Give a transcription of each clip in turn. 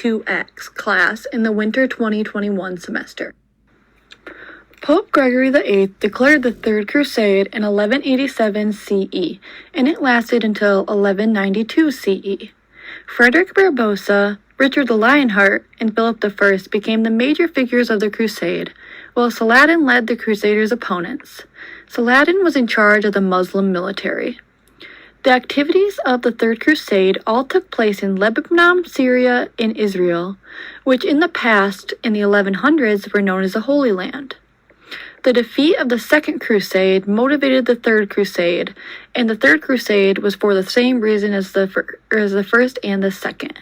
2X class in the winter 2021 semester. Pope Gregory VIII declared the Third Crusade in 1187 CE, and it lasted until 1192 CE. Frederick Barbarossa, Richard the Lionheart, and Philip I became the major figures of the crusade, while Saladin led the Crusaders' opponents. Saladin was in charge of the Muslim military. The activities of the Third Crusade all took place in Lebanon, Syria, and Israel, which in the past, in the 1100s, were known as the Holy Land. The defeat of the Second Crusade motivated the Third Crusade, and the Third Crusade was for the same reason as the first and the second.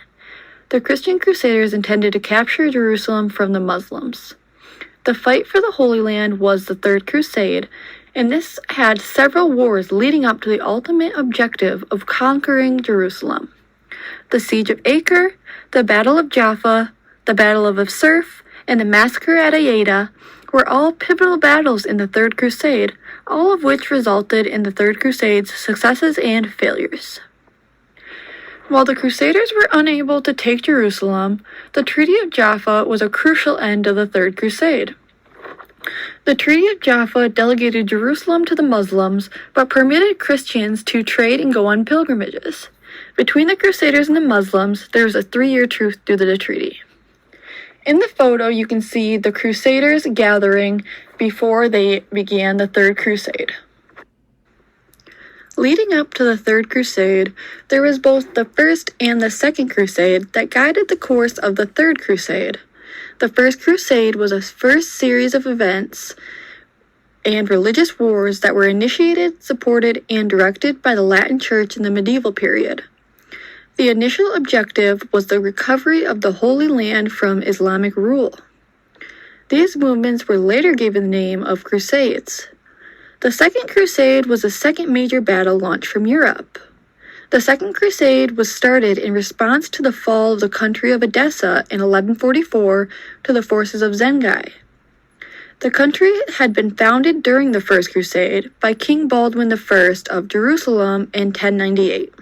The Christian Crusaders intended to capture Jerusalem from the Muslims. The fight for the Holy Land was the Third Crusade, and this had several wars leading up to the ultimate objective of conquering Jerusalem. The Siege of Acre, the Battle of Jaffa, the Battle of Surf, and the Massacre at Ayada were all pivotal battles in the Third Crusade, all of which resulted in the Third Crusade's successes and failures. While the Crusaders were unable to take Jerusalem, the Treaty of Jaffa was a crucial end of the Third Crusade. The Treaty of Jaffa delegated Jerusalem to the Muslims, but permitted Christians to trade and go on pilgrimages. Between the Crusaders and the Muslims, there was a 3-year truce due to the treaty. In the photo, you can see the Crusaders gathering before they began the Third Crusade. Leading up to the Third Crusade, there was both the First and the Second Crusade that guided the course of the Third Crusade. The First Crusade was a first series of events and religious wars that were initiated, supported, and directed by the Latin Church in the medieval period. The initial objective was the recovery of the Holy Land from Islamic rule. These movements were later given the name of Crusades. The Second Crusade was the second major battle launched from Europe. The Second Crusade was started in response to the fall of the country of Edessa in 1144 to the forces of Zengai. The country had been founded during the First Crusade by King Baldwin I of Jerusalem in 1098.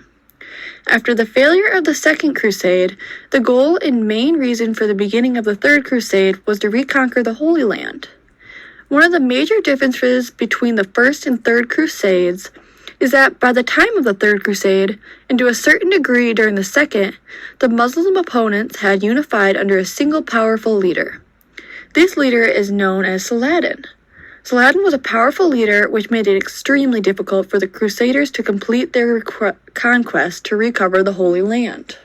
After the failure of the Second Crusade, the goal and main reason for the beginning of the Third Crusade was to reconquer the Holy Land. One of the major differences between the First and Third Crusades is that by the time of the Third Crusade, and to a certain degree during the Second, the Muslim opponents had unified under a single powerful leader. This leader is known as Saladin. Saladin was a powerful leader which made it extremely difficult for the Crusaders to complete their conquest to recover the Holy Land.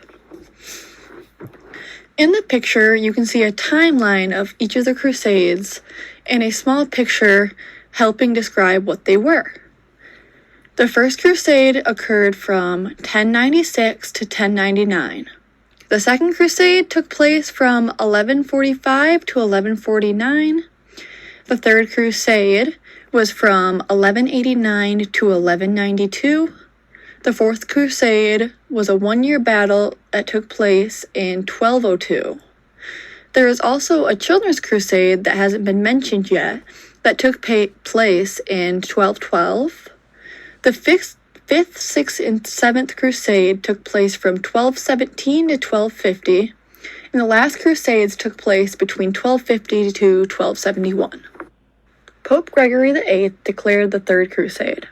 In the picture, you can see a timeline of each of the Crusades and a small picture helping describe what they were. The First Crusade occurred from 1096 to 1099. The Second Crusade took place from 1145 to 1149. The Third Crusade was from 1189 to 1192. The Fourth Crusade was a 1-year battle that took place in 1202. There is also a Children's Crusade that hasn't been mentioned yet that took place in 1212. The Fifth, Sixth, and 7th Crusade took place from 1217 to 1250, and the last Crusades took place between 1250 to 1271. Pope Gregory VIII declared the Third Crusade.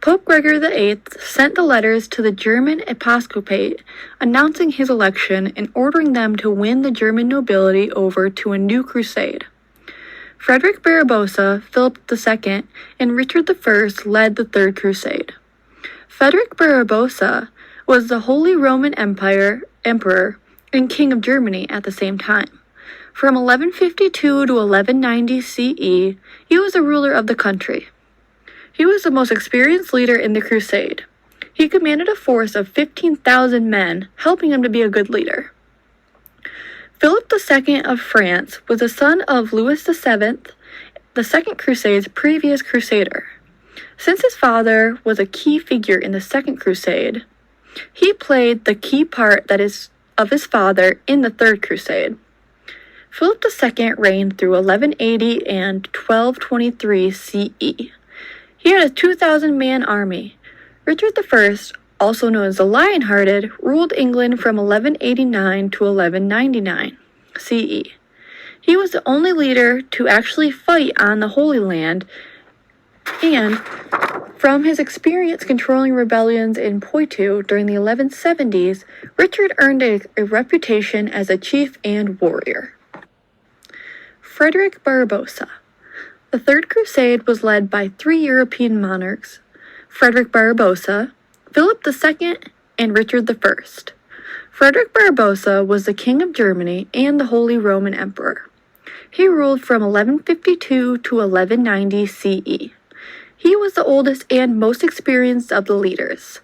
Pope Gregory VIII sent the letters to the German episcopate announcing his election and ordering them to win the German nobility over to a new crusade. Frederick Barbarossa, Philip II, and Richard I led the Third Crusade. Frederick Barbarossa was the Holy Roman Emperor and King of Germany at the same time. From 1152 to 1190 CE, he was the ruler of the country. He was the most experienced leader in the crusade. He commanded a force of 15,000 men, helping him to be a good leader. Philip II of France was the son of Louis VII, the Second Crusade's previous crusader. Since his father was a key figure in the Second Crusade, he played the key part of his father in the Third Crusade. Philip II reigned through 1180 and 1223 CE. He had a 2,000-man army. Richard I also known as the Lion-Hearted, ruled England from 1189 to 1199 CE. He was the only leader to actually fight on the Holy Land, and from his experience controlling rebellions in Poitou during the 1170s, Richard earned a reputation as a chief and warrior. Frederick Barbarossa. The Third Crusade was led by three European monarchs, Frederick Barbarossa, Philip II, and Richard I. Frederick Barbarossa was the King of Germany and the Holy Roman Emperor. He ruled from 1152 to 1190 CE. He was the oldest and most experienced of the leaders.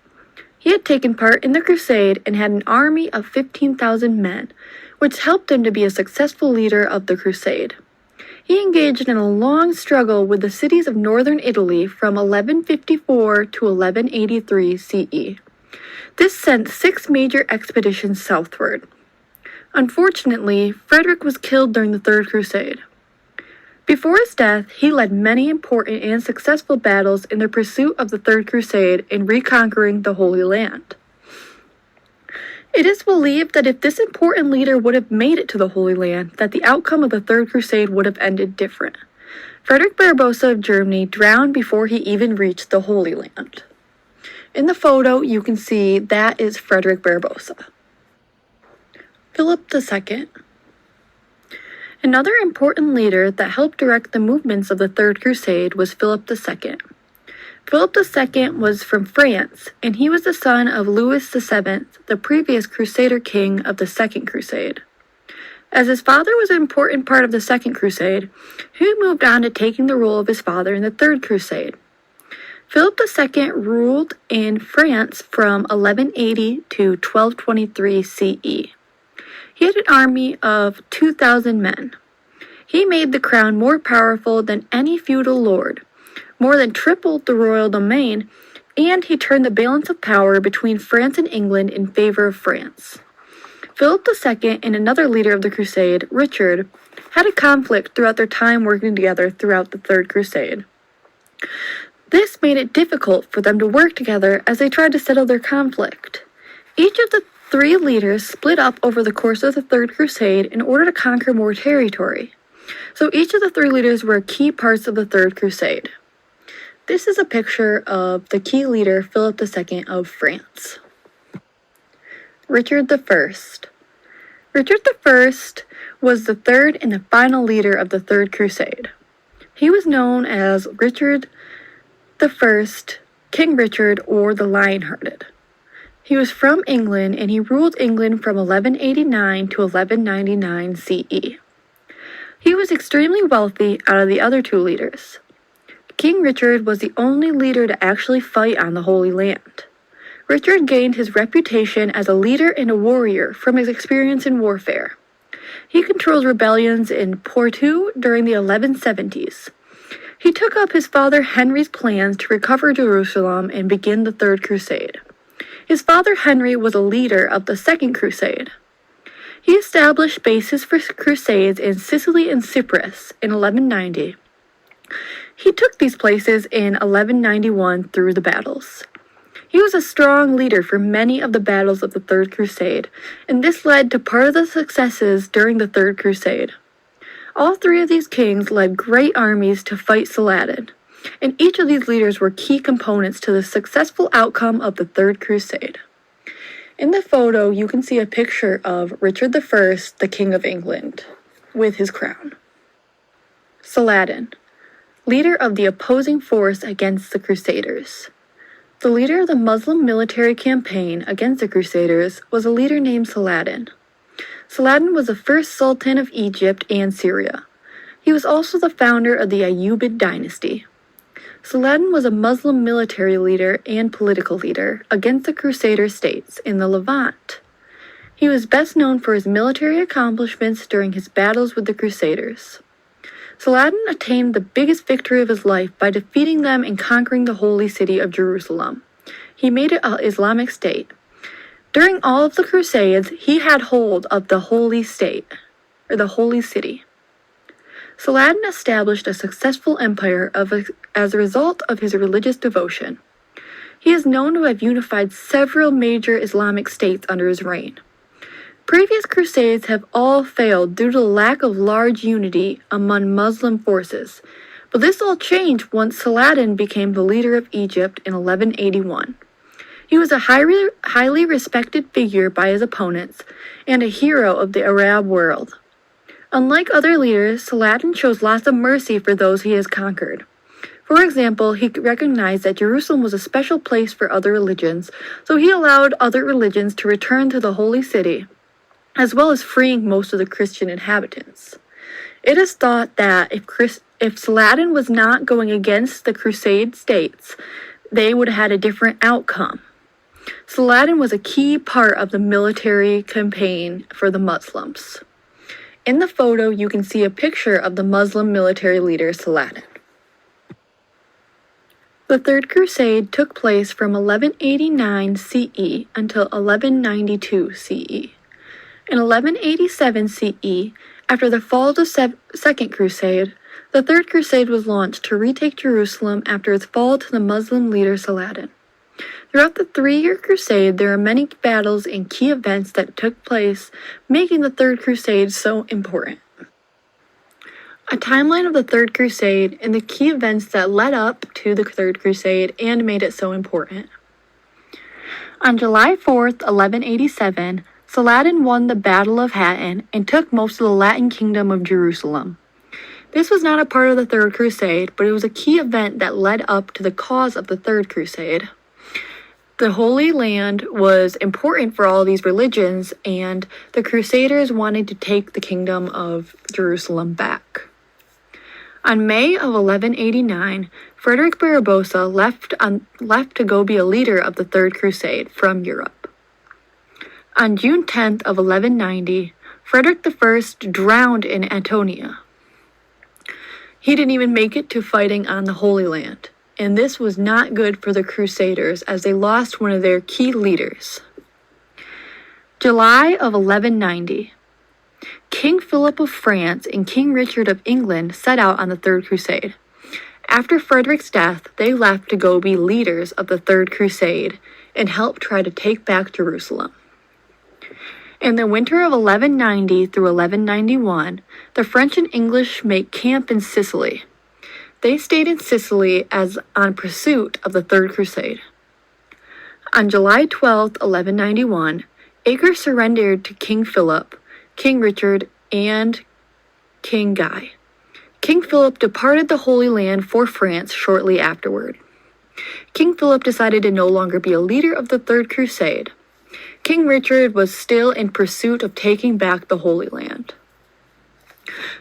He had taken part in the crusade and had an army of 15,000 men, which helped him to be a successful leader of the crusade. He engaged in a long struggle with the cities of northern Italy from 1154 to 1183 CE. This sent 6 major expeditions southward. Unfortunately, Frederick was killed during the Third Crusade. Before his death, he led many important and successful battles in the pursuit of the Third Crusade in reconquering the Holy Land. It is believed that if this important leader would have made it to the Holy Land, that the outcome of the Third Crusade would have ended different. Frederick Barbarossa of Germany drowned before he even reached the Holy Land. In the photo, you can see that is Frederick Barbarossa. Philip II. Another important leader that helped direct the movements of the Third Crusade was Philip II. Philip II was from France, and he was the son of Louis VII, the previous Crusader king of the Second Crusade. As his father was an important part of the Second Crusade, he moved on to taking the role of his father in the Third Crusade. Philip II ruled in France from 1180 to 1223 CE. He had an army of 2,000 men. He made the crown more powerful than any feudal lord, more than tripled the royal domain, and he turned the balance of power between France and England in favor of France. Philip II and another leader of the crusade, Richard, had a conflict throughout their time working together throughout the Third Crusade. This made it difficult for them to work together as they tried to settle their conflict. Each of the 3 leaders split up over the course of the Third Crusade in order to conquer more territory. So each of the 3 leaders were key parts of the Third Crusade. This is a picture of the key leader, Philip II of France. Richard I. Richard I was the third and the final leader of the Third Crusade. He was known as Richard I, King Richard, or the Lion-Hearted. He was from England, and he ruled England from 1189 to 1199 CE. He was extremely wealthy out of the other 2 leaders. King Richard was the only leader to actually fight on the Holy Land. Richard gained his reputation as a leader and a warrior from his experience in warfare. He controlled rebellions in Poitou during the 1170s. He took up his father Henry's plans to recover Jerusalem and begin the Third Crusade. His father Henry was a leader of the Second Crusade. He established bases for crusades in Sicily and Cyprus in 1190. He took these places in 1191 through the battles. He was a strong leader for many of the battles of the Third Crusade, and this led to part of the successes during the Third Crusade. All 3 of these kings led great armies to fight Saladin, and each of these leaders were key components to the successful outcome of the Third Crusade. In the photo, you can see a picture of Richard I, the King of England, with his crown. Saladin, leader of the opposing force against the Crusaders. The leader of the Muslim military campaign against the Crusaders was a leader named Saladin. Saladin was the first Sultan of Egypt and Syria. He was also the founder of the Ayyubid dynasty. Saladin was a Muslim military leader and political leader against the Crusader states in the Levant. He was best known for his military accomplishments during his battles with the Crusaders. Saladin attained the biggest victory of his life by defeating them and conquering the holy city of Jerusalem. He made it an Islamic state. During all of the Crusades, he had hold of the holy state, or the holy city. Saladin established a successful empire as a result of his religious devotion. He is known to have unified several major Islamic states under his reign. Previous crusades have all failed due to the lack of large unity among Muslim forces, but this all changed once Saladin became the leader of Egypt in 1181. He was a highly respected figure by his opponents and a hero of the Arab world. Unlike other leaders, Saladin shows lots of mercy for those he has conquered. For example, he recognized that Jerusalem was a special place for other religions, so he allowed other religions to return to the holy city, as well as freeing most of the Christian inhabitants. It is thought that if Saladin was not going against the Crusade states, they would have had a different outcome. Saladin was a key part of the military campaign for the Muslims. In the photo, you can see a picture of the Muslim military leader Saladin. The Third Crusade took place from 1189 CE until 1192 CE. In 1187 CE, after the fall of the Second Crusade, the Third Crusade was launched to retake Jerusalem after its fall to the Muslim leader Saladin. Throughout the 3-year crusade, there are many battles and key events that took place, making the Third Crusade so important. A timeline of the Third Crusade and the key events that led up to the Third Crusade and made it so important. On July 4th, 1187, Saladin won the Battle of Hattin and took most of the Latin kingdom of Jerusalem. This was not a part of the Third Crusade, but it was a key event that led up to the cause of the Third Crusade. The Holy Land was important for all these religions, and the Crusaders wanted to take the kingdom of Jerusalem back. On May of 1189, Frederick Barbarossa left to go be a leader of the Third Crusade from Europe. On June 10th of 1190, Frederick I drowned in Antonia. He didn't even make it to fighting on the Holy Land, and this was not good for the Crusaders as they lost one of their key leaders. July of 1190. King Philip of France and King Richard of England set out on the Third Crusade. After Frederick's death, they left to go be leaders of the Third Crusade and help try to take back Jerusalem. In the winter of 1190 through 1191, the French and English make camp in Sicily. They stayed in Sicily as on pursuit of the Third Crusade. On July 12, 1191, Acre surrendered to King Philip, King Richard, and King Guy. King Philip departed the Holy Land for France shortly afterward. King Philip decided to no longer be a leader of the Third Crusade. King Richard was still in pursuit of taking back the Holy Land.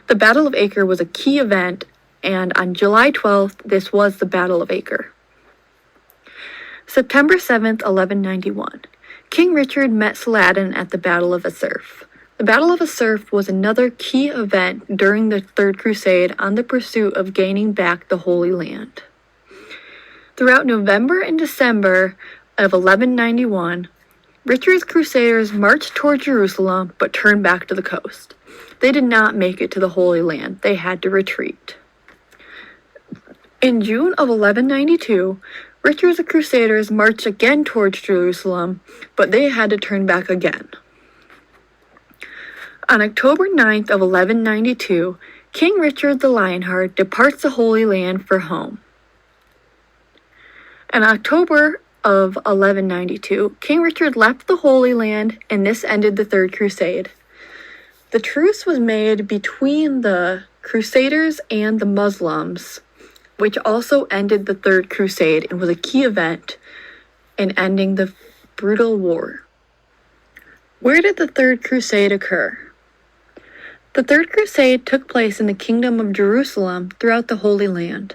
The Battle of Acre was a key event, and on July 12th, this was the Battle of Acre. September 7th, 1191. King Richard met Saladin at the Battle of Asurf. The Battle of Asurf was another key event during the Third Crusade on the pursuit of gaining back the Holy Land. Throughout November and December of 1191, Richard's Crusaders marched toward Jerusalem but turned back to the coast. They did not make it to the Holy Land. They had to retreat. In June of 1192, Richard's Crusaders marched again towards Jerusalem, but they had to turn back again. On October 9th of 1192, King Richard the Lionheart departs the Holy Land for home. In October of 1192, King Richard left the Holy Land, and this ended the Third Crusade. The truce was made between the Crusaders and the Muslims, which also ended the Third Crusade and was a key event in ending the brutal war. Where did the Third Crusade occur? The Third Crusade took place in the Kingdom of Jerusalem throughout the Holy Land.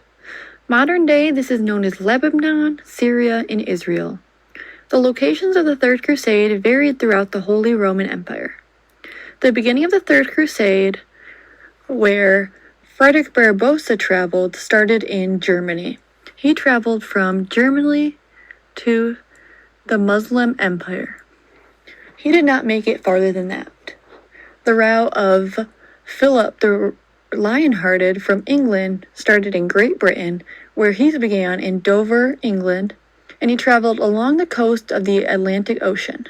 Modern day, this is known as Lebanon, Syria, and Israel. The locations of the Third Crusade varied throughout the Holy Roman Empire. The beginning of the Third Crusade, where Frederick Barbarossa traveled, started in Germany. He traveled from Germany to the Muslim Empire. He did not make it farther than that. The route of Philip the Lionhearted from England started in Great Britain, where he began in Dover, England, and he traveled along the coast of the Atlantic Ocean.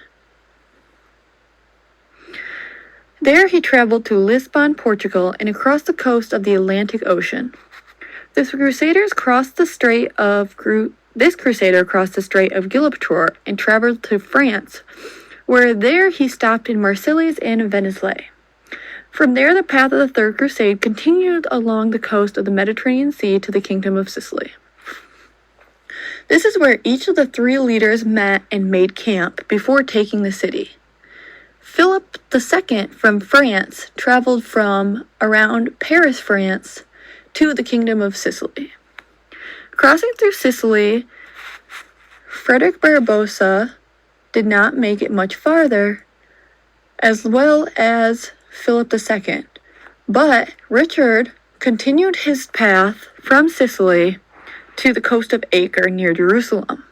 There he traveled to Lisbon, Portugal, and across the coast of the Atlantic Ocean. This crusader crossed the Strait of Gibraltar and traveled to France, where there he stopped in Marseilles and Venice. From there, the path of the Third Crusade continued along the coast of the Mediterranean Sea to the Kingdom of Sicily. This is where each of the three leaders met and made camp before taking the city. Philip II from France traveled from around Paris, France, to the Kingdom of Sicily. Crossing through Sicily, Frederick Barbarossa did not make it much farther, as well as Philip II, but Richard continued his path from Sicily to the coast of Acre near Jerusalem.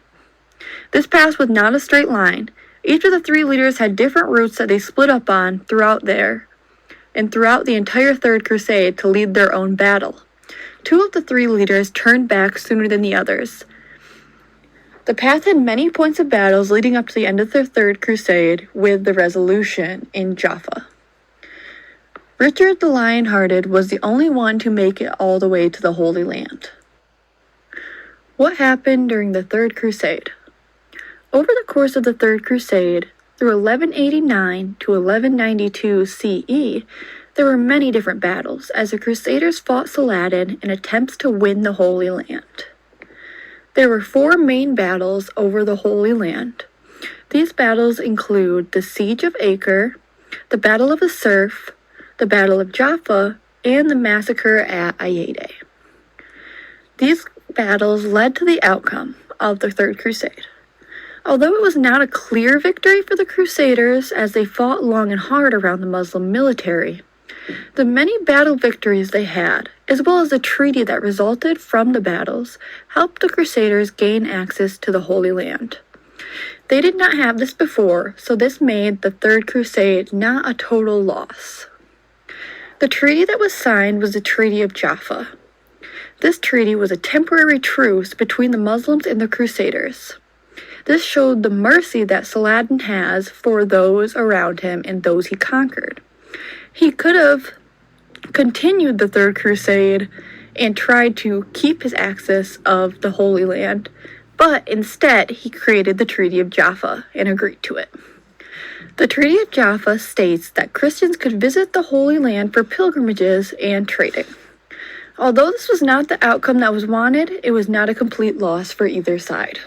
This path was not a straight line. Each of the three leaders had different routes that they split up on throughout the entire Third Crusade to lead their own battle. Two of the three leaders turned back sooner than the others. The path had many points of battles leading up to the end of the Third Crusade, with the resolution in Jaffa. Richard the Lion-Hearted was the only one to make it all the way to the Holy Land. What happened during the Third Crusade? Over the course of the Third Crusade, through 1189 to 1192 CE, there were many different battles as the Crusaders fought Saladin in attempts to win the Holy Land. There were four main battles over the Holy Land. These battles include the Siege of Acre, the Battle of the Surf, the Battle of Jaffa, and the Massacre at Ayede. These battles led to the outcome of the Third Crusade. Although it was not a clear victory for the Crusaders as they fought long and hard around the Muslim military, the many battle victories they had, as well as the treaty that resulted from the battles, helped the Crusaders gain access to the Holy Land. They did not have this before, so this made the Third Crusade not a total loss. The treaty that was signed was the Treaty of Jaffa. This treaty was a temporary truce between the Muslims and the Crusaders. This showed the mercy that Saladin has for those around him and those he conquered. He could have continued the Third Crusade and tried to keep his access of the Holy Land, but instead he created the Treaty of Jaffa and agreed to it. The Treaty of Jaffa states that Christians could visit the Holy Land for pilgrimages and trading. Although this was not the outcome that was wanted, it was not a complete loss for either side.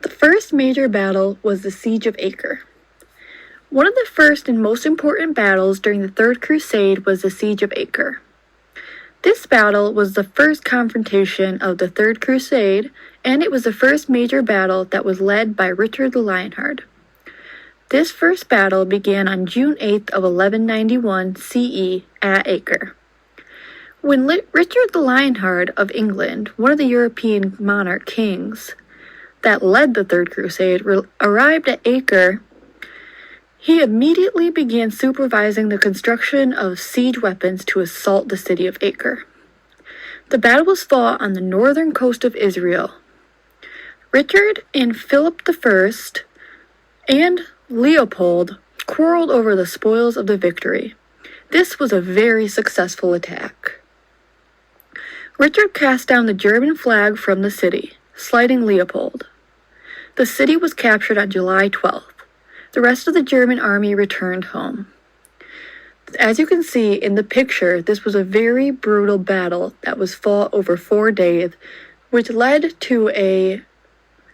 The first major battle was the Siege of Acre. One of the first and most important battles during the Third Crusade was the Siege of Acre. This battle was the first confrontation of the Third Crusade, and it was the first major battle that was led by Richard the Lionhearted. This first battle began on June 8th of 1191 CE at Acre. When Richard the Lionhearted of England, one of the European monarch kings that led the Third Crusade, arrived at Acre, he immediately began supervising the construction of siege weapons to assault the city of Acre. The battle was fought on the northern coast of Israel. Richard and Philip I and Leopold quarreled over the spoils of the victory. This was a very successful attack. Richard cast down the German flag from the city, slighting Leopold. The city was captured on July 12th. The rest of the German army returned home. As you can see in the picture, this was a very brutal battle that was fought over 4 days, which led to a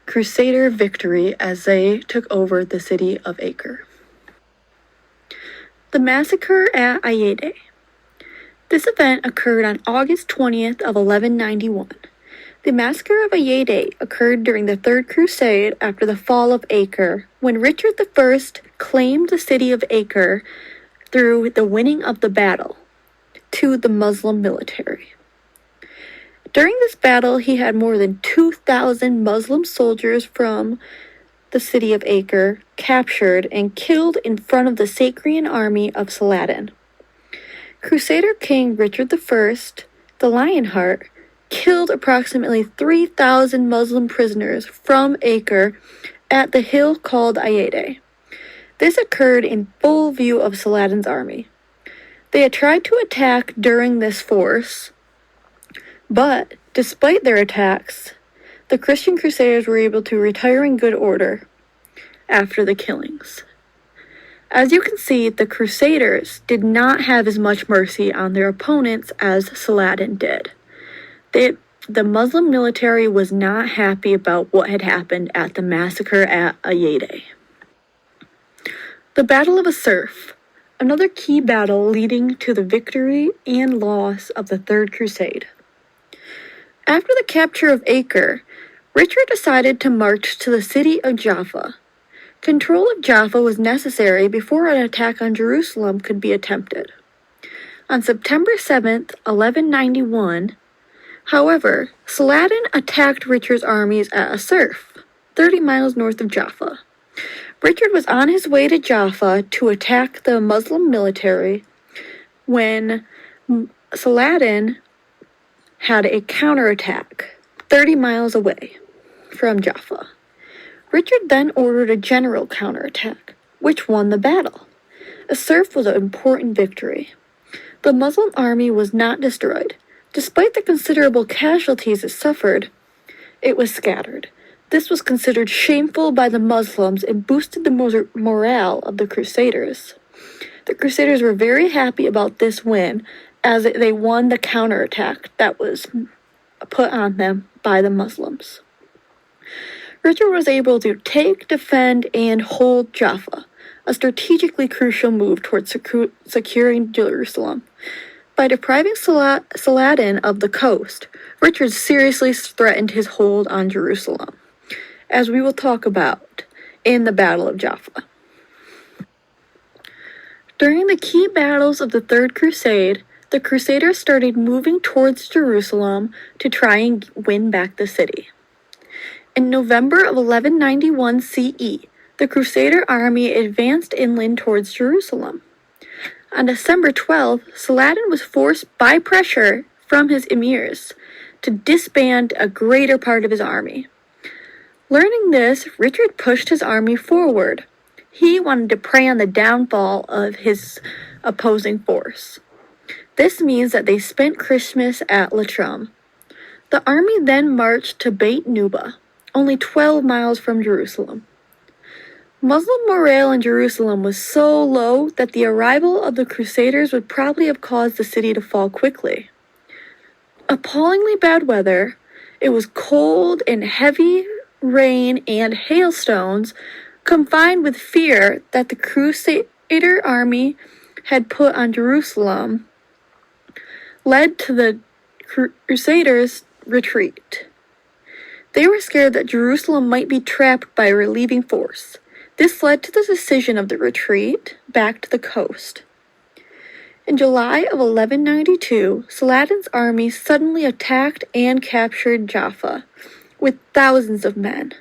Crusader victory as they took over the city of Acre. The Massacre at Ayede. This event occurred on August 20th of 1191. The Massacre of Ayede occurred during the Third Crusade after the fall of Acre, when Richard I claimed the city of Acre through the winning of the battle to the Muslim military. During this battle, he had more than 2,000 Muslim soldiers from the city of Acre captured and killed in front of the Sacrian army of Saladin. Crusader King Richard I, the Lionheart, killed approximately 3,000 Muslim prisoners from Acre at the hill called Ayede. This occurred in full view of Saladin's army. They had tried to attack during this force, but despite their attacks, the Christian Crusaders were able to retire in good order after the killings. As you can see, the Crusaders did not have as much mercy on their opponents as Saladin did. The Muslim military was not happy about what had happened at the massacre at Ayede. The Battle of Assurf, another key battle leading to the victory and loss of the Third Crusade. After the capture of Acre, Richard decided to march to the city of Jaffa. Control of Jaffa was necessary before an attack on Jerusalem could be attempted. On September 7th, 1191, however, Saladin attacked Richard's armies at Assurf, 30 miles north of Jaffa. Richard was on his way to Jaffa to attack the Muslim military when Saladin had a counterattack 30 miles away from Jaffa. Richard then ordered a general counterattack, which won the battle. Assurf was an important victory. The Muslim army was not destroyed. Despite the considerable casualties it suffered, it was scattered. This was considered shameful by the Muslims and boosted the morale of the Crusaders. The Crusaders were very happy about this win, as they won the counterattack that was put on them by the Muslims. Richard was able to take, defend, and hold Jaffa, a strategically crucial move towards securing Jerusalem. By depriving Saladin of the coast, Richard seriously threatened his hold on Jerusalem, as we will talk about in the Battle of Jaffa. During the key battles of the Third Crusade, the Crusaders started moving towards Jerusalem to try and win back the city. In November of 1191 CE, the Crusader army advanced inland towards Jerusalem. On December 12, Saladin was forced by pressure from his emirs to disband a greater part of his army. Learning this, Richard pushed his army forward. He wanted to prey on the downfall of his opposing force. This means that they spent Christmas at Leitrim. The army then marched to Beit Nuba, only 12 miles from Jerusalem. Muslim morale in Jerusalem was so low that the arrival of the Crusaders would probably have caused the city to fall quickly. Appallingly bad weather, it was cold and heavy rain and hailstones, combined with fear that the Crusader army had put on Jerusalem, led to the Crusaders' retreat. They were scared that Jerusalem might be trapped by a relieving force. This led to the decision of the retreat back to the coast. In July of 1192, Saladin's army suddenly attacked and captured Jaffa with thousands of men.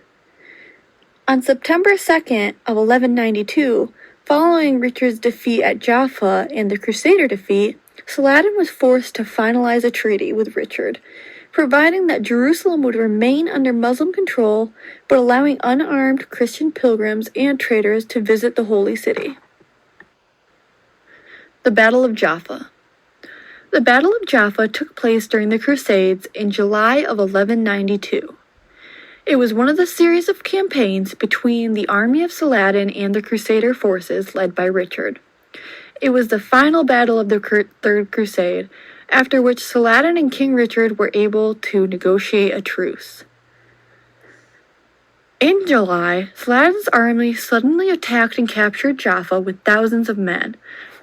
On September 2nd of 1192, following Richard's defeat at Jaffa and the Crusader defeat, Saladin was forced to finalize a treaty with Richard, providing that Jerusalem would remain under Muslim control, but allowing unarmed Christian pilgrims and traders to visit the holy city. The Battle of Jaffa. The Battle of Jaffa took place during the Crusades in July of 1192. It was one of the series of campaigns between the army of Saladin and the Crusader forces led by Richard. It was the final battle of the Third Crusade, after which Saladin and King Richard were able to negotiate a truce. In July, Saladin's army suddenly attacked and captured Jaffa with thousands of men,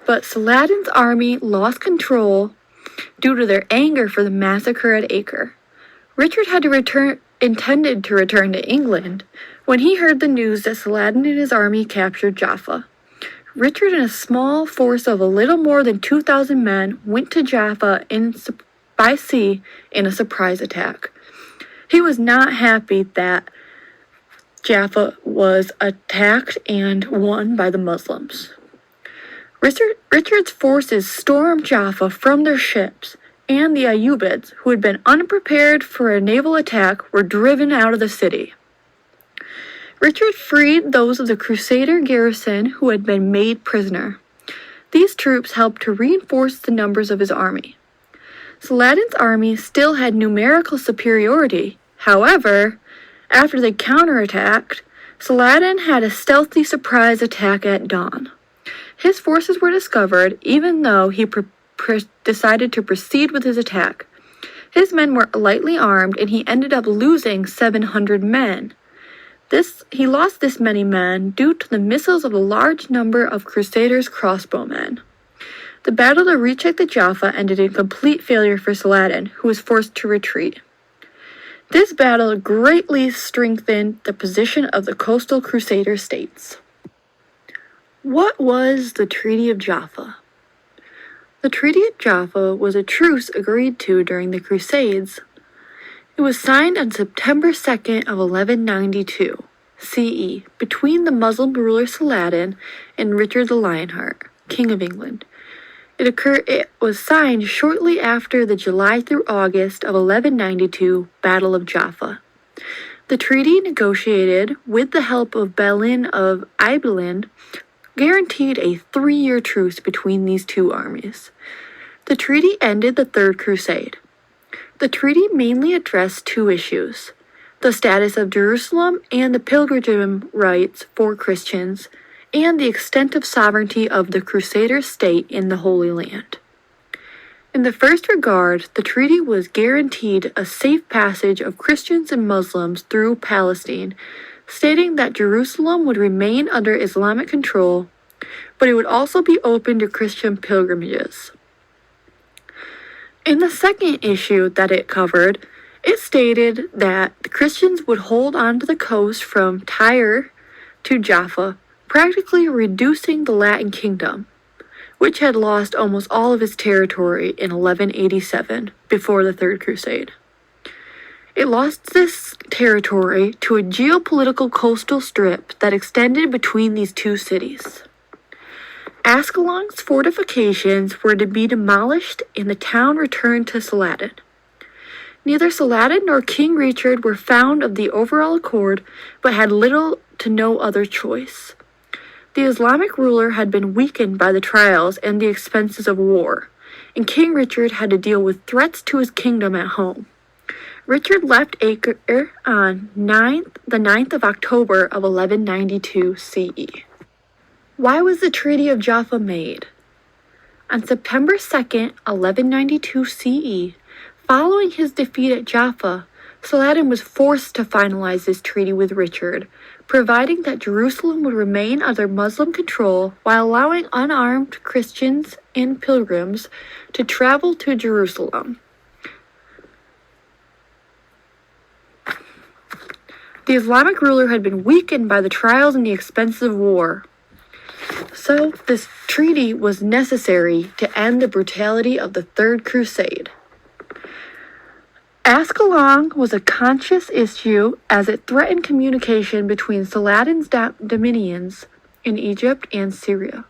but Saladin's army lost control due to their anger for the massacre at Acre. Richard intended to return to England when he heard the news that Saladin and his army captured Jaffa. Richard and a small force of a little more than 2,000 men went to Jaffa by sea in a surprise attack. He was not happy that Jaffa was attacked and won by the Muslims. Richard's forces stormed Jaffa from their ships and the Ayyubids, who had been unprepared for a naval attack, were driven out of the city. Richard freed those of the Crusader garrison who had been made prisoner. These troops helped to reinforce the numbers of his army. Saladin's army still had numerical superiority. However, after they counterattacked, Saladin had a stealthy surprise attack at dawn. His forces were discovered even though he decided to proceed with his attack. His men were lightly armed and he ended up losing 700 men. He lost this many men due to the missiles of a large number of Crusaders' crossbowmen. The battle to retake the Jaffa ended in complete failure for Saladin, who was forced to retreat. This battle greatly strengthened the position of the coastal Crusader states. What was the Treaty of Jaffa? The Treaty of Jaffa was a truce agreed to during the Crusades. It was signed on September 2nd of 1192 CE between the Muslim ruler Saladin and Richard the Lionheart, King of England. It was signed shortly after the July through August of 1192 Battle of Jaffa. The treaty, negotiated with the help of Balin of Ibelin, guaranteed a 3-year truce between these two armies. The treaty ended the Third Crusade. The treaty mainly addressed two issues: the status of Jerusalem and the pilgrim rights for Christians, and the extent of sovereignty of the Crusader state in the Holy Land. In the first regard, the treaty was guaranteed a safe passage of Christians and Muslims through Palestine, stating that Jerusalem would remain under Islamic control, but it would also be open to Christian pilgrimages. In the second issue that it covered, it stated that the Christians would hold on to the coast from Tyre to Jaffa, practically reducing the Latin kingdom, which had lost almost all of its territory in 1187 before the Third Crusade. It lost this territory to a geopolitical coastal strip that extended between these two cities. Ascalon's fortifications were to be demolished and the town returned to Saladin. Neither Saladin nor King Richard were found of the overall accord, but had little to no other choice. The Islamic ruler had been weakened by the trials and the expenses of war, and King Richard had to deal with threats to his kingdom at home. Richard left Acre on the 9th of October of 1192 CE. Why was the Treaty of Jaffa made? On September 2nd, 1192 CE, following his defeat at Jaffa, Saladin was forced to finalize this treaty with Richard, providing that Jerusalem would remain under Muslim control while allowing unarmed Christians and pilgrims to travel to Jerusalem. The Islamic ruler had been weakened by the trials and the expenses of war. So, this treaty was necessary to end the brutality of the Third Crusade. Ascalon was a conscious issue as it threatened communication between Saladin's dominions in Egypt and Syria.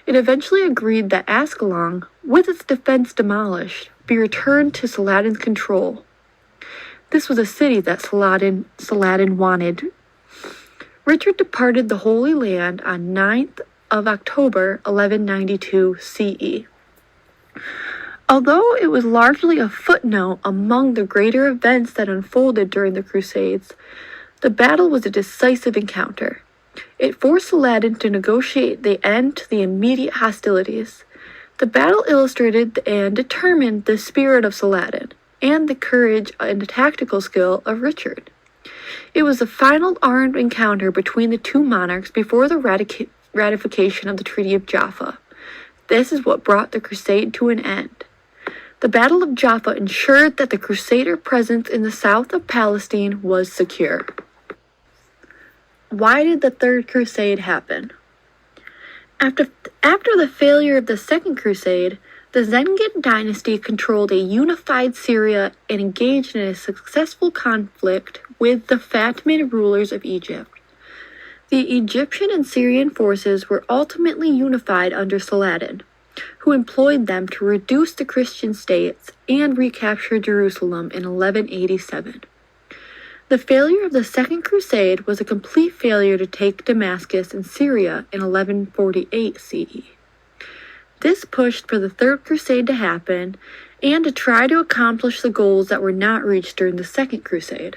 It eventually agreed that Ascalon, with its defense demolished, be returned to Saladin's control. This was a city that Saladin wanted. Richard departed the Holy Land on 9th of October 1192 CE. Although it was largely a footnote among the greater events that unfolded during the Crusades, the battle was a decisive encounter. It forced Saladin to negotiate the end to the immediate hostilities. The battle illustrated and determined the spirit of Saladin and the courage and the tactical skill of Richard. It was the final armed encounter between the two monarchs before the ratification of the Treaty of Jaffa. This is what brought the crusade to an end. The Battle of Jaffa ensured that the Crusader presence in the south of Palestine was secure. Why did the Third Crusade happen? After the failure of the Second Crusade, the Zengid dynasty controlled a unified Syria and engaged in a successful conflict with the Fatimid rulers of Egypt. The Egyptian and Syrian forces were ultimately unified under Saladin. who employed them to reduce the Christian states and recapture Jerusalem in 1187. The failure of the Second Crusade was a complete failure to take Damascus in Syria in 1148 CE. This pushed for the Third Crusade to happen and to try to accomplish the goals that were not reached during the Second Crusade.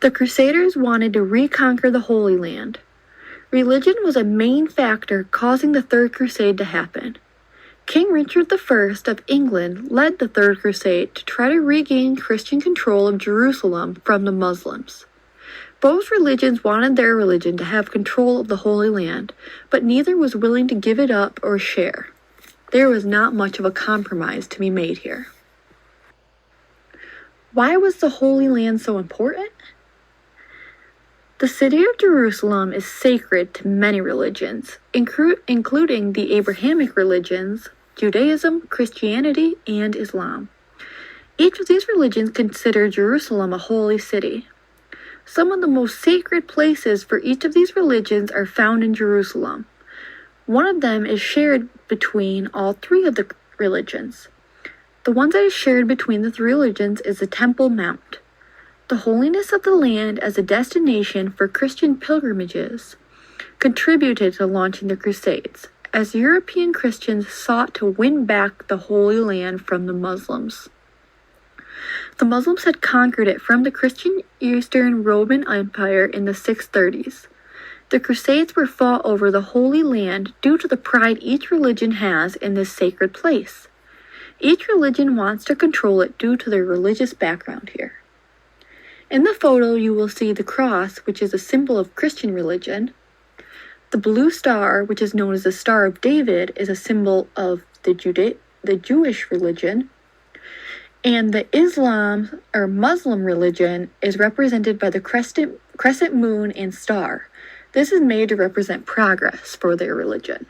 The Crusaders wanted to reconquer the Holy Land. Religion was a main factor causing the Third Crusade to happen. King Richard I of England led the Third Crusade to try to regain Christian control of Jerusalem from the Muslims. Both religions wanted their religion to have control of the Holy Land, but neither was willing to give it up or share. There was not much of a compromise to be made here. Why was the Holy Land so important? The city of Jerusalem is sacred to many religions, including the Abrahamic religions, Judaism, Christianity, and Islam. Each of these religions consider Jerusalem a holy city. Some of the most sacred places for each of these religions are found in Jerusalem. One of them is shared between all three of the religions. The one that is shared between the three religions is the Temple Mount. The holiness of the land as a destination for Christian pilgrimages contributed to launching the Crusades, as European Christians sought to win back the Holy Land from the Muslims. The Muslims had conquered it from the Christian Eastern Roman Empire in the 630s. The Crusades were fought over the Holy Land due to the pride each religion has in this sacred place. Each religion wants to control it due to their religious background here. In the photo, you will see the cross, which is a symbol of Christian religion. The blue star, which is known as the Star of David, is a symbol of the Jewish religion. And the Islam or Muslim religion is represented by the crescent moon and star. This is made to represent progress for their religion.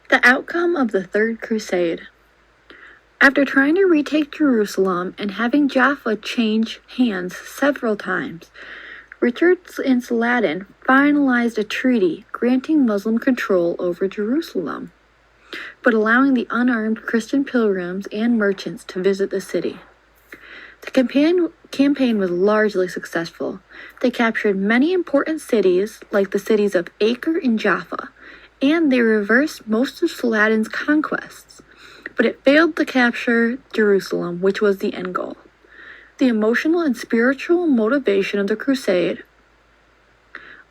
The outcome of the Third Crusade. After trying to retake Jerusalem and having Jaffa change hands several times, Richard and Saladin finalized a treaty granting Muslim control over Jerusalem, but allowing the unarmed Christian pilgrims and merchants to visit the city. The campaign was largely successful. They captured many important cities, like the cities of Acre and Jaffa, and they reversed most of Saladin's conquests. But it failed to capture Jerusalem, which was the end goal. The emotional and spiritual motivation of the crusade.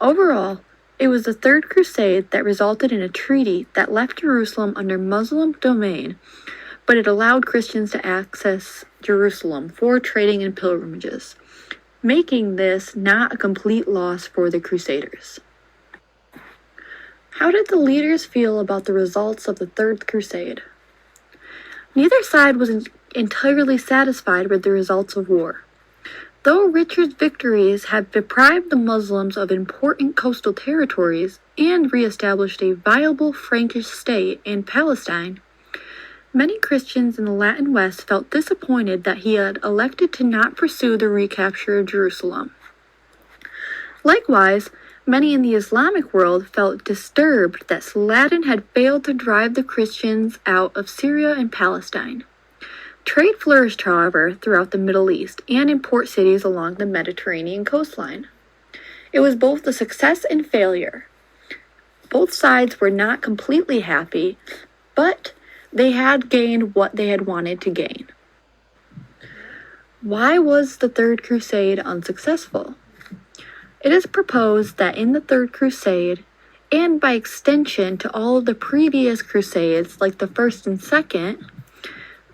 Overall, it was the Third Crusade that resulted in a treaty that left Jerusalem under Muslim domain, but it allowed Christians to access Jerusalem for trading and pilgrimages, making this not a complete loss for the Crusaders. How did the leaders feel about the results of the Third Crusade? Neither side was entirely satisfied with the results of war. Though Richard's victories had deprived the Muslims of important coastal territories and re-established a viable Frankish state in Palestine, many Christians in the Latin West felt disappointed that he had elected to not pursue the recapture of Jerusalem. Likewise, many in the Islamic world felt disturbed that Saladin had failed to drive the Christians out of Syria and Palestine. Trade flourished, however, throughout the Middle East and in port cities along the Mediterranean coastline. It was both a success and failure. Both sides were not completely happy, but they had gained what they had wanted to gain. Why was the Third Crusade unsuccessful? It is proposed that in the Third Crusade, and by extension to all of the previous crusades like the First and Second,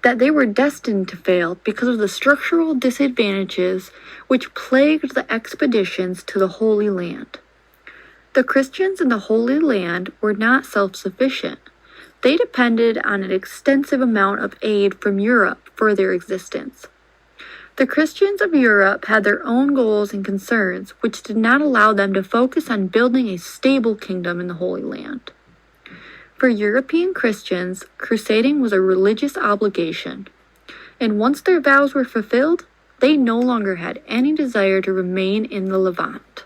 that they were destined to fail because of the structural disadvantages which plagued the expeditions to the Holy Land. The Christians in the Holy Land were not self-sufficient. They depended on an extensive amount of aid from Europe for their existence. The Christians of Europe had their own goals and concerns, which did not allow them to focus on building a stable kingdom in the Holy Land. For European Christians, crusading was a religious obligation, and once their vows were fulfilled, they no longer had any desire to remain in the Levant.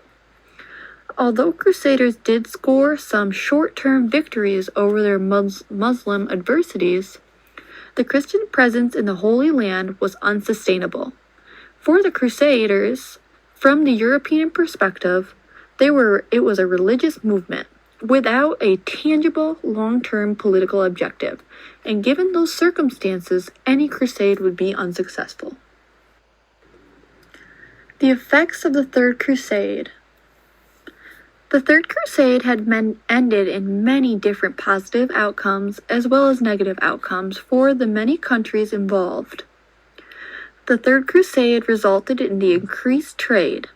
Although Crusaders did score some short-term victories over their Muslim adversities, the Christian presence in the Holy Land was unsustainable. For the Crusaders, from the European perspective, it was a religious movement without a tangible long-term political objective, and given those circumstances, any crusade would be unsuccessful. The effects of the Third Crusade. The Third Crusade had ended in many different positive outcomes as well as negative outcomes for the many countries involved. The Third Crusade resulted in the increased trade.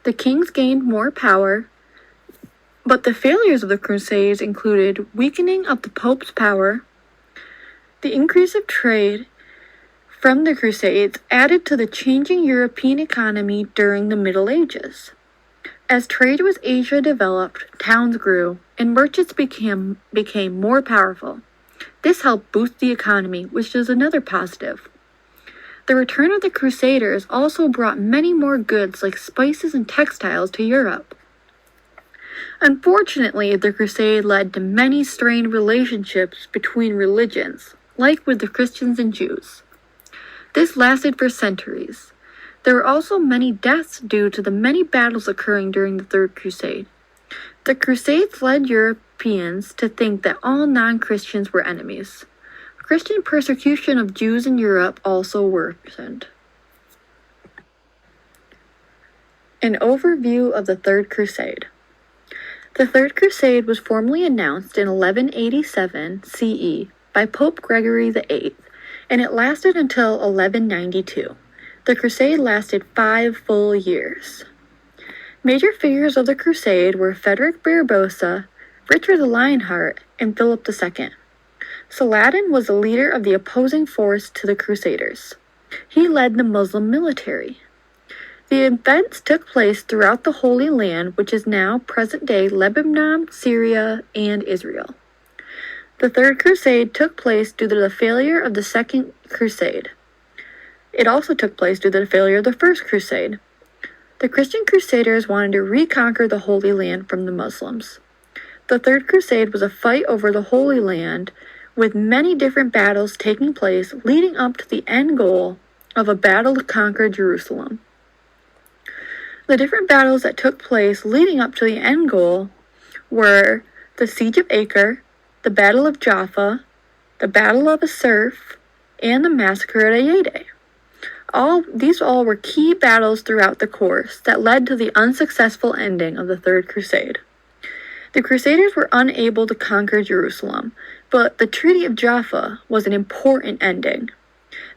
The kings gained more power, but the failures of the Crusades included weakening of the Pope's power. The increase of trade from the Crusades added to the changing European economy during the Middle Ages. As trade with Asia developed, towns grew, and merchants became more powerful. This helped boost the economy, which is another positive. The return of the Crusaders also brought many more goods like spices and textiles to Europe. Unfortunately, the Crusade led to many strained relationships between religions, like with the Christians and Jews. This lasted for centuries. There were also many deaths due to the many battles occurring during the Third Crusade. The Crusades led Europeans to think that all non-Christians were enemies. Christian persecution of Jews in Europe also worsened. An overview of the Third Crusade. The Third Crusade was formally announced in 1187 CE by Pope Gregory VIII, and it lasted until 1192. The crusade lasted 5 full years. Major figures of the crusade were Frederick Barbarossa, Richard the Lionheart, and Philip II. Saladin was the leader of the opposing force to the Crusaders. He led the Muslim military. The events took place throughout the Holy Land, which is now present-day Lebanon, Syria, and Israel. The Third Crusade took place due to the failure of the Second Crusade. It also took place due to the failure of the First Crusade. The Christian Crusaders wanted to reconquer the Holy Land from the Muslims. The Third Crusade was a fight over the Holy Land, with many different battles taking place leading up to the end goal of a battle to conquer Jerusalem. The different battles that took place leading up to the end goal were the Siege of Acre, the Battle of Jaffa, the Battle of Assurf, and the Massacre at Ayede. These all were key battles throughout the course that led to the unsuccessful ending of the Third Crusade. The Crusaders were unable to conquer Jerusalem, but the Treaty of Jaffa was an important ending.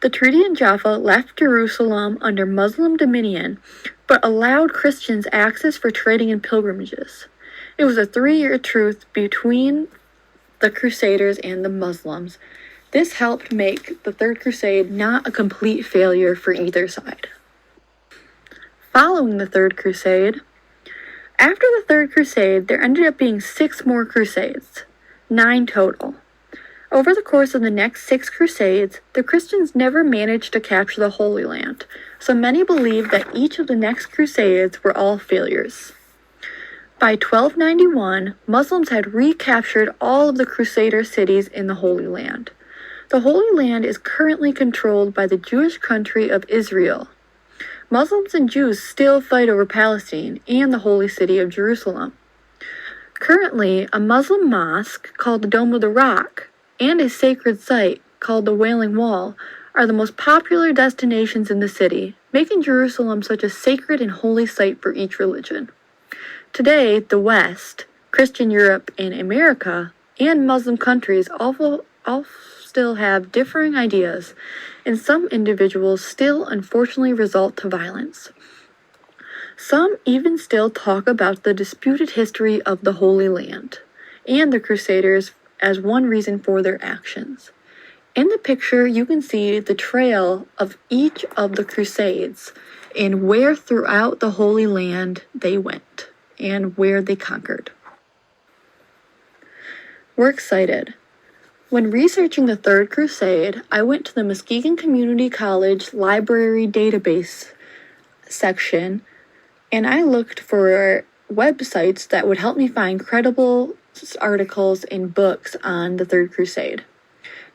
The Treaty of Jaffa left Jerusalem under Muslim dominion, but allowed Christians access for trading and pilgrimages. It was a 3-year truce between the Crusaders and the Muslims. This helped make the Third Crusade not a complete failure for either side. Following the Third Crusade, after the Third Crusade, there ended up being 6 more crusades, 9 total. Over the course of the next 6 crusades, the Christians never managed to capture the Holy Land, so many believe that each of the next crusades were all failures. By 1291, Muslims had recaptured all of the Crusader cities in the Holy Land. The Holy Land is currently controlled by the Jewish country of Israel. Muslims and Jews still fight over Palestine and the holy city of Jerusalem. Currently, a Muslim mosque called the Dome of the Rock and a sacred site called the Wailing Wall are the most popular destinations in the city, making Jerusalem such a sacred and holy site for each religion. Today, the West, Christian Europe and America, and Muslim countries all still have differing ideas, and some individuals still unfortunately result to violence. Some even still talk about the disputed history of the Holy Land and the Crusaders as one reason for their actions. In the picture, you can see the trail of each of the Crusades and where throughout the Holy Land they went and where they conquered. We're excited. When researching the Third Crusade, I went to the Muskegon Community College Library Database section, and I looked for websites that would help me find credible articles and books on the Third Crusade.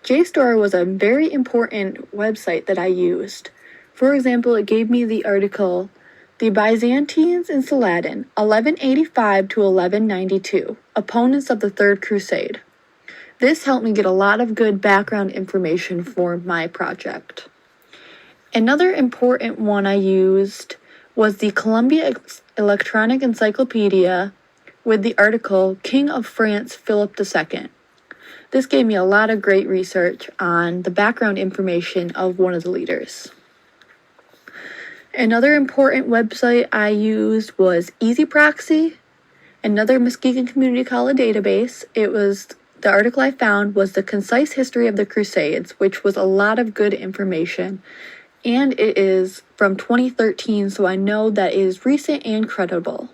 JSTOR was a very important website that I used. For example, it gave me the article, The Byzantines in Saladin, 1185 to 1192, Opponents of the Third Crusade. This helped me get a lot of good background information for my project. Another important one I used was the Columbia Electronic Encyclopedia with the article King of France Philip II. This gave me a lot of great research on the background information of one of the leaders. Another important website I used was EasyProxy, another Muskegon Community College database. The article I found was The Concise History of the Crusades, which was a lot of good information. And it is from 2013, so I know that it is recent and credible.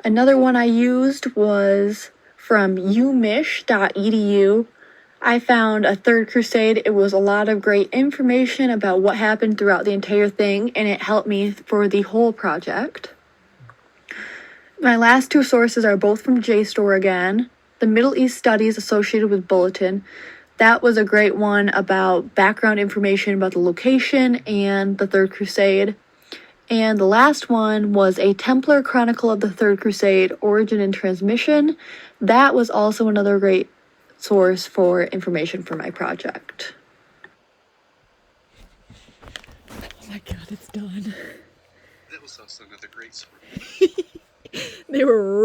Another one I used was from umich.edu. I found a Third Crusade. It was a lot of great information about what happened throughout the entire thing, and it helped me for the whole project. My last two sources are both from JSTOR again. The Middle East Studies associated with Bulletin. That was a great one about background information about the location and the Third Crusade. And the last one was a Templar Chronicle of the Third Crusade, Origin and Transmission. That was also another great source for information for my project. Oh my god, it's done. That was also another great story. They were